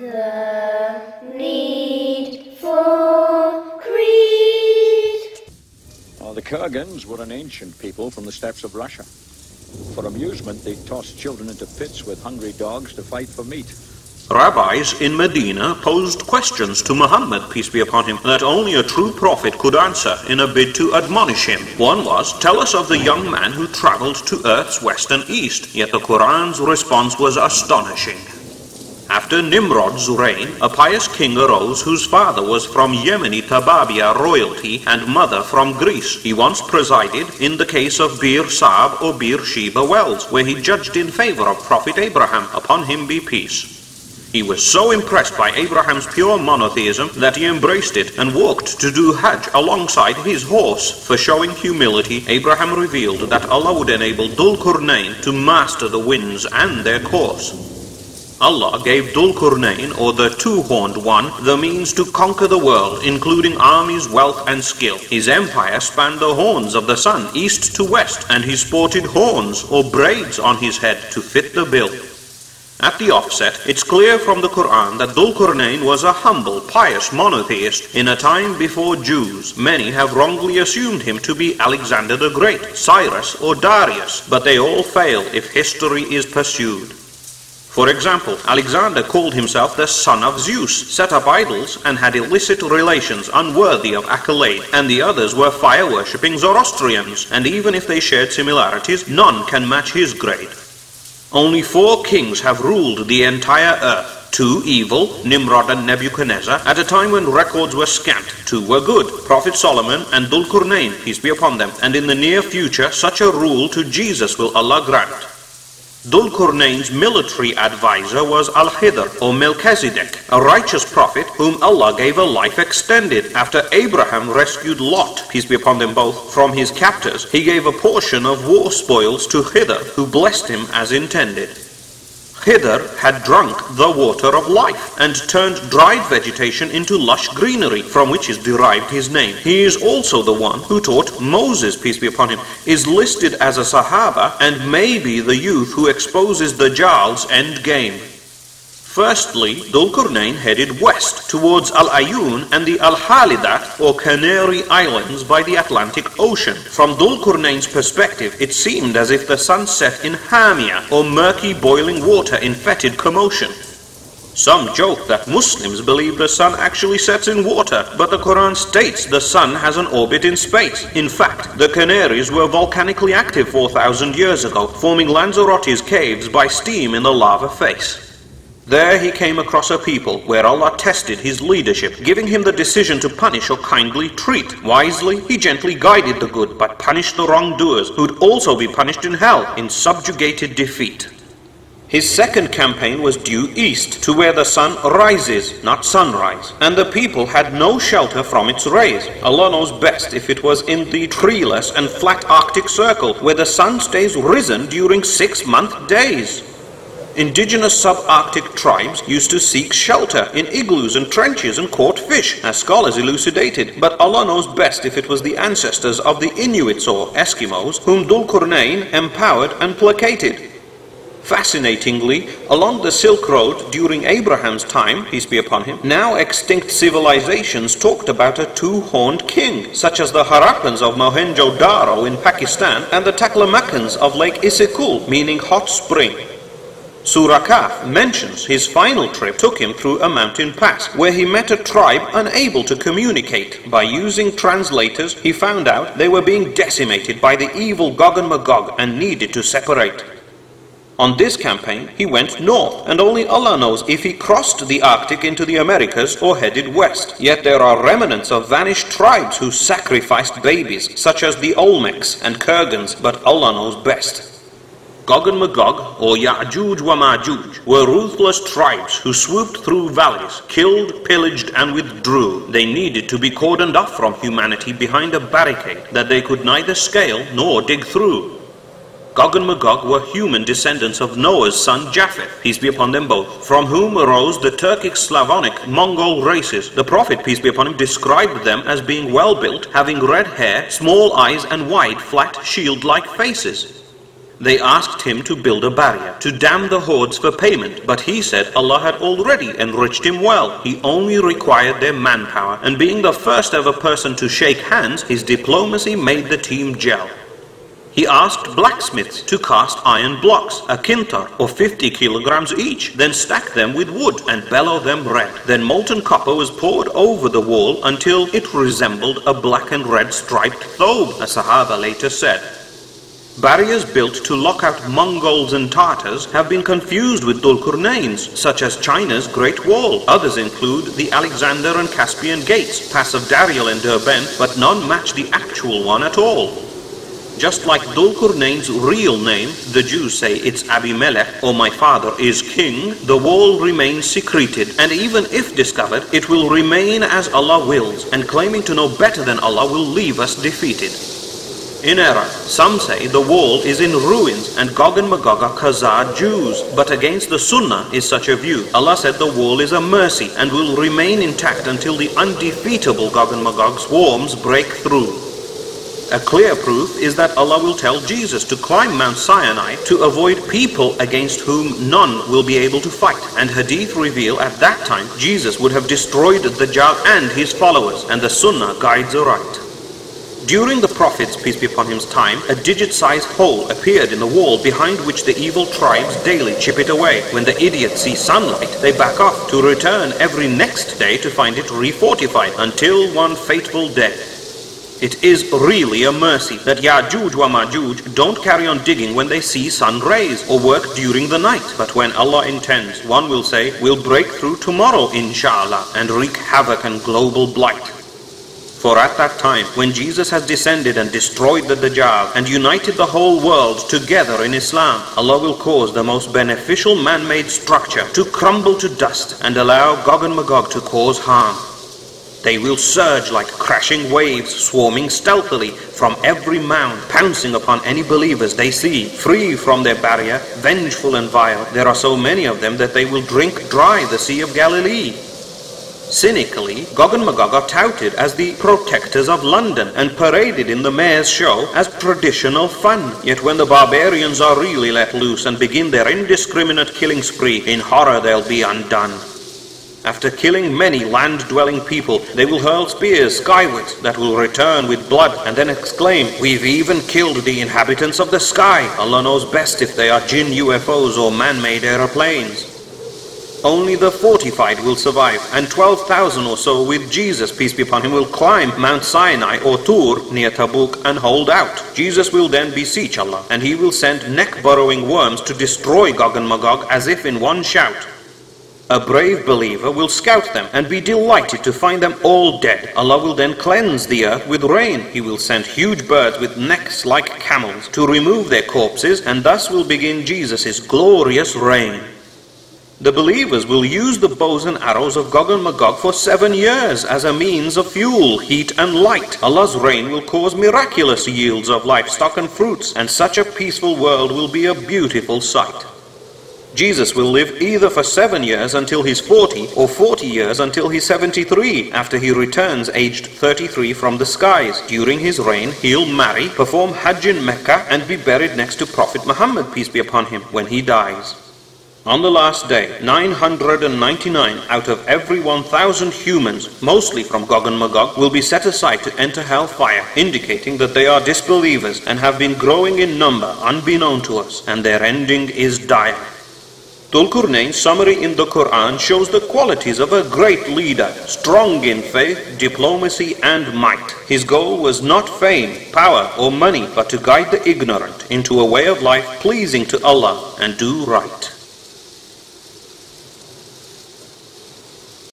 The need for creed. The Kurgans were an ancient people from the steppes of Russia. For amusement, they tossed children into pits with hungry dogs to fight for meat. Rabbis in Medina posed questions to Muhammad, peace be upon him, that only a true prophet could answer in a bid to admonish him. One was, tell us of the young man who traveled to earth's west and east, yet the Quran's response was astonishing. After Nimrod's reign, a pious king arose whose father was from Yemeni Tababia royalty and mother from Greece. He once presided in the case of Bir Saab or Bir Sheba wells, where he judged in favor of Prophet Abraham, upon him be peace. He was so impressed by Abraham's pure monotheism that he embraced it and walked to do Hajj alongside his horse. For showing humility, Abraham revealed that Allah would enable Dhul Qurnayn to master the winds and their course. Allah gave Dhul Qurnayn, or the two-horned one, the means to conquer the world, including armies, wealth and skill. His empire spanned the horns of the sun, east to west, and he sported horns, or braids, on his head to fit the bill. At the offset, it's clear from the Quran that Dhul Qurnayn was a humble, pious monotheist in a time before Jews. Many have wrongly assumed him to be Alexander the Great, Cyrus or Darius, but they all fail if history is pursued. For example, Alexander called himself the son of Zeus, set up idols, and had illicit relations unworthy of accolade, and the others were fire-worshipping Zoroastrians, and even if they shared similarities, none can match his grade. Only 4 kings have ruled the entire earth. 2 evil, Nimrod and Nebuchadnezzar, at a time when records were scant. 2 were good, Prophet Solomon and Dhul Qurnayn, peace be upon them, and in the near future such a rule to Jesus will Allah grant. Dhul Qurnayn's military advisor was Al-Khidr or Melchizedek, a righteous prophet whom Allah gave a life extended. After Abraham rescued Lot, peace be upon them both, from his captors, he gave a portion of war spoils to Khidr, who blessed him as intended. Khidr had drunk the water of life and turned dried vegetation into lush greenery, from which is derived his name. He is also the one who taught Moses, peace be upon him, is listed as a Sahaba and may be the youth who exposes Dajjal's end game. Firstly, Dhul Qurnayn headed west towards Al-Ayun and the Al-Halidat or Canary Islands by the Atlantic Ocean. From Dhul Qurnayn's perspective, it seemed as if the sun set in Hamia or murky boiling water in fetid commotion. Some joke that Muslims believe the sun actually sets in water, but the Quran states the sun has an orbit in space. In fact, the Canaries were volcanically active 4,000 years ago, forming Lanzarote's caves by steam in the lava face. There he came across a people where Allah tested his leadership, giving him the decision to punish or kindly treat. Wisely, he gently guided the good, but punished the wrongdoers, who'd also be punished in hell in subjugated defeat. His second campaign was due east, to where the sun rises, not sunrise, and the people had no shelter from its rays. Allah knows best if it was in the treeless and flat Arctic Circle, where the sun stays risen during 6-month days. Indigenous subarctic tribes used to seek shelter in igloos and trenches and caught fish, as scholars elucidated, but Allah knows best if it was the ancestors of the Inuits or Eskimos whom Dhul Qurnayn empowered and placated. Fascinatingly, along the Silk Road during Abraham's time, peace be upon him, now extinct civilizations talked about a 2-horned king, such as the Harappans of Mohenjo-Daro in Pakistan and the Taklamakans of Lake Isikul, meaning hot spring. Surah Kahf mentions his final trip took him through a mountain pass, where he met a tribe unable to communicate. By using translators, he found out they were being decimated by the evil Gog and Magog and needed to separate. On this campaign, he went north, and only Allah knows if he crossed the Arctic into the Americas or headed west. Yet there are remnants of vanished tribes who sacrificed babies, such as the Olmecs and Kurgans, but Allah knows best. Gog and Magog, or Yajuj and Majuj, were ruthless tribes who swooped through valleys, killed, pillaged and withdrew. They needed to be cordoned off from humanity behind a barricade that they could neither scale nor dig through. Gog and Magog were human descendants of Noah's son Japheth, peace be upon them both, from whom arose the Turkic, Slavonic, Mongol races. The Prophet, peace be upon him, described them as being well built, having red hair, small eyes and wide, flat, shield-like faces. They asked him to build a barrier, to dam the hordes for payment, but he said Allah had already enriched him well. He only required their manpower, and being the first ever person to shake hands, his diplomacy made the team gel. He asked blacksmiths to cast iron blocks, a quintar or 50 kilograms each, then stack them with wood and bellow them red. Then molten copper was poured over the wall until it resembled a black and red striped thobe, a Sahaba later said. Barriers built to lock out Mongols and Tartars have been confused with Dhul-Qurnains, such as China's Great Wall. Others include the Alexander and Caspian Gates, Pass of Dariel and Derbent, but none match the actual one at all. Just like Dhul-Qurnain's real name, the Jews say it's Abimelech, or my father is king, the wall remains secreted, and even if discovered, it will remain as Allah wills, and claiming to know better than Allah will leave us defeated. In error, some say the wall is in ruins and Gog and Magog are Khazars Jews, but against the Sunnah is such a view. Allah said the wall is a mercy and will remain intact until the undefeatable Gog and Magog swarms break through. A clear proof is that Allah will tell Jesus to climb Mount Sinai to avoid people against whom none will be able to fight, and Hadith reveal at that time Jesus would have destroyed Dajjal and his followers, and the Sunnah guides aright. During the Prophet's, peace be upon him's time, a digit-sized hole appeared in the wall behind which the evil tribes daily chip it away. When the idiots see sunlight, they back off to return every next day to find it refortified until one fateful day. It is really a mercy that Yajuj and Majuj don't carry on digging when they see sun rays or work during the night. But when Allah intends, one will say, we'll break through tomorrow, inshallah, and wreak havoc and global blight. For at that time, when Jesus has descended and destroyed the Dajjal and united the whole world together in Islam, Allah will cause the most beneficial man-made structure to crumble to dust and allow Gog and Magog to cause harm. They will surge like crashing waves, swarming stealthily from every mound, pouncing upon any believers they see, free from their barrier, vengeful and vile. There are so many of them that they will drink dry the Sea of Galilee. Cynically, Gog and Magog are touted as the protectors of London and paraded in the mayor's show as traditional fun. Yet when the barbarians are really let loose and begin their indiscriminate killing spree, in horror they'll be undone. After killing many land-dwelling people, they will hurl spears skywards that will return with blood and then exclaim, we've even killed the inhabitants of the sky. Allah knows best if they are jinn UFOs or man-made aeroplanes. Only the fortified will survive, and 12,000 or so with Jesus, peace be upon him, will climb Mount Sinai or Tur near Tabuk and hold out. Jesus will then beseech Allah, and he will send neck-burrowing worms to destroy Gog and Magog as if in one shout. A brave believer will scout them and be delighted to find them all dead. Allah will then cleanse the earth with rain. He will send huge birds with necks like camels to remove their corpses, and thus will begin Jesus' glorious reign. The believers will use the bows and arrows of Gog and Magog for 7 years as a means of fuel, heat and light. Allah's reign will cause miraculous yields of livestock and fruits, and such a peaceful world will be a beautiful sight. Jesus will live either for 7 years until he's 40 or 40 years until he's 73 after he returns aged 33 from the skies. During his reign, he'll marry, perform Hajj in Mecca and be buried next to Prophet Muhammad, peace be upon him, when he dies. On the last day, 999 out of every 1,000 humans, mostly from Gog and Magog, will be set aside to enter hellfire, indicating that they are disbelievers and have been growing in number unbeknown to us, and their ending is dire. Dhul-Qurnain's summary in the Quran shows the qualities of a great leader, strong in faith, diplomacy and might. His goal was not fame, power or money, but to guide the ignorant into a way of life pleasing to Allah and do right.